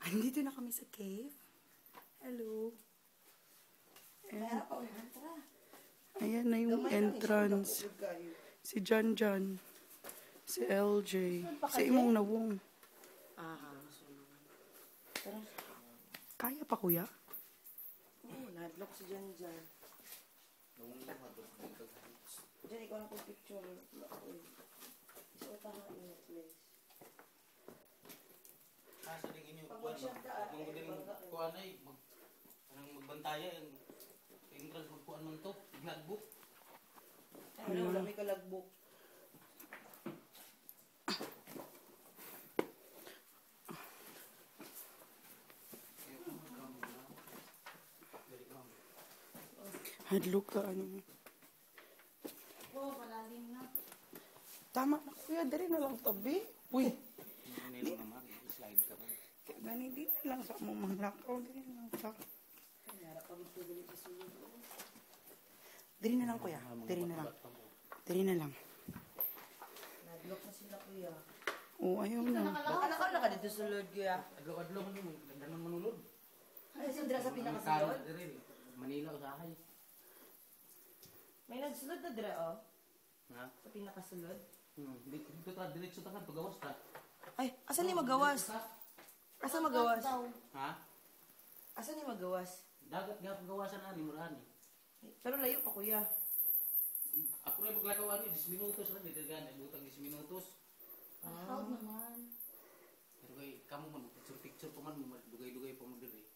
Andito na kami sa cave. Hello. Ayan na yung entrance. Si John John. Si LJ. Si Imong Nawong. Kaya pa kuya? Oo, nahadlock si John John. Diyan, ikaw na po picture. So, tahan yung place. Sa din inyo, kung din kuan ay magbantaya yung entrance magkuan man to, notebook. Ano, wala may kalagbok. Hadlock ka ano. Oo, malalim na. Tama na kuya, dali na lang tabi. Uy. Hindi lang naman, slide ka man. Gani di na lang sa mong manglakaw. Dali na lang sa. Dali na lang kuya. Dali na lang. Dali na lang. Nahadlock na sila kuya. Oo, ayaw na. Nakala ka dito sa Lord kuya. Adlaw-adlaw man yung ganang manulod. Ay, sundra sa pinakasulod. Manila o sahay. May nagsulod na dira, oh. Ha? Sa pinakasulod. Dito ta, diretso ta ka, pagawas ta. Ay, asan ni magawas? Asa magawas? Ha? Asan ni magawas? Dagat nga pagawasan ani, murani. Pero layo pa kuya. Ako rin maglakaw ani, 10 minutos lang, dito gani, butang 10 minutos. Proud naman. Pero kay, kamu man, picture pa man, dugay-dugay pa mo diri.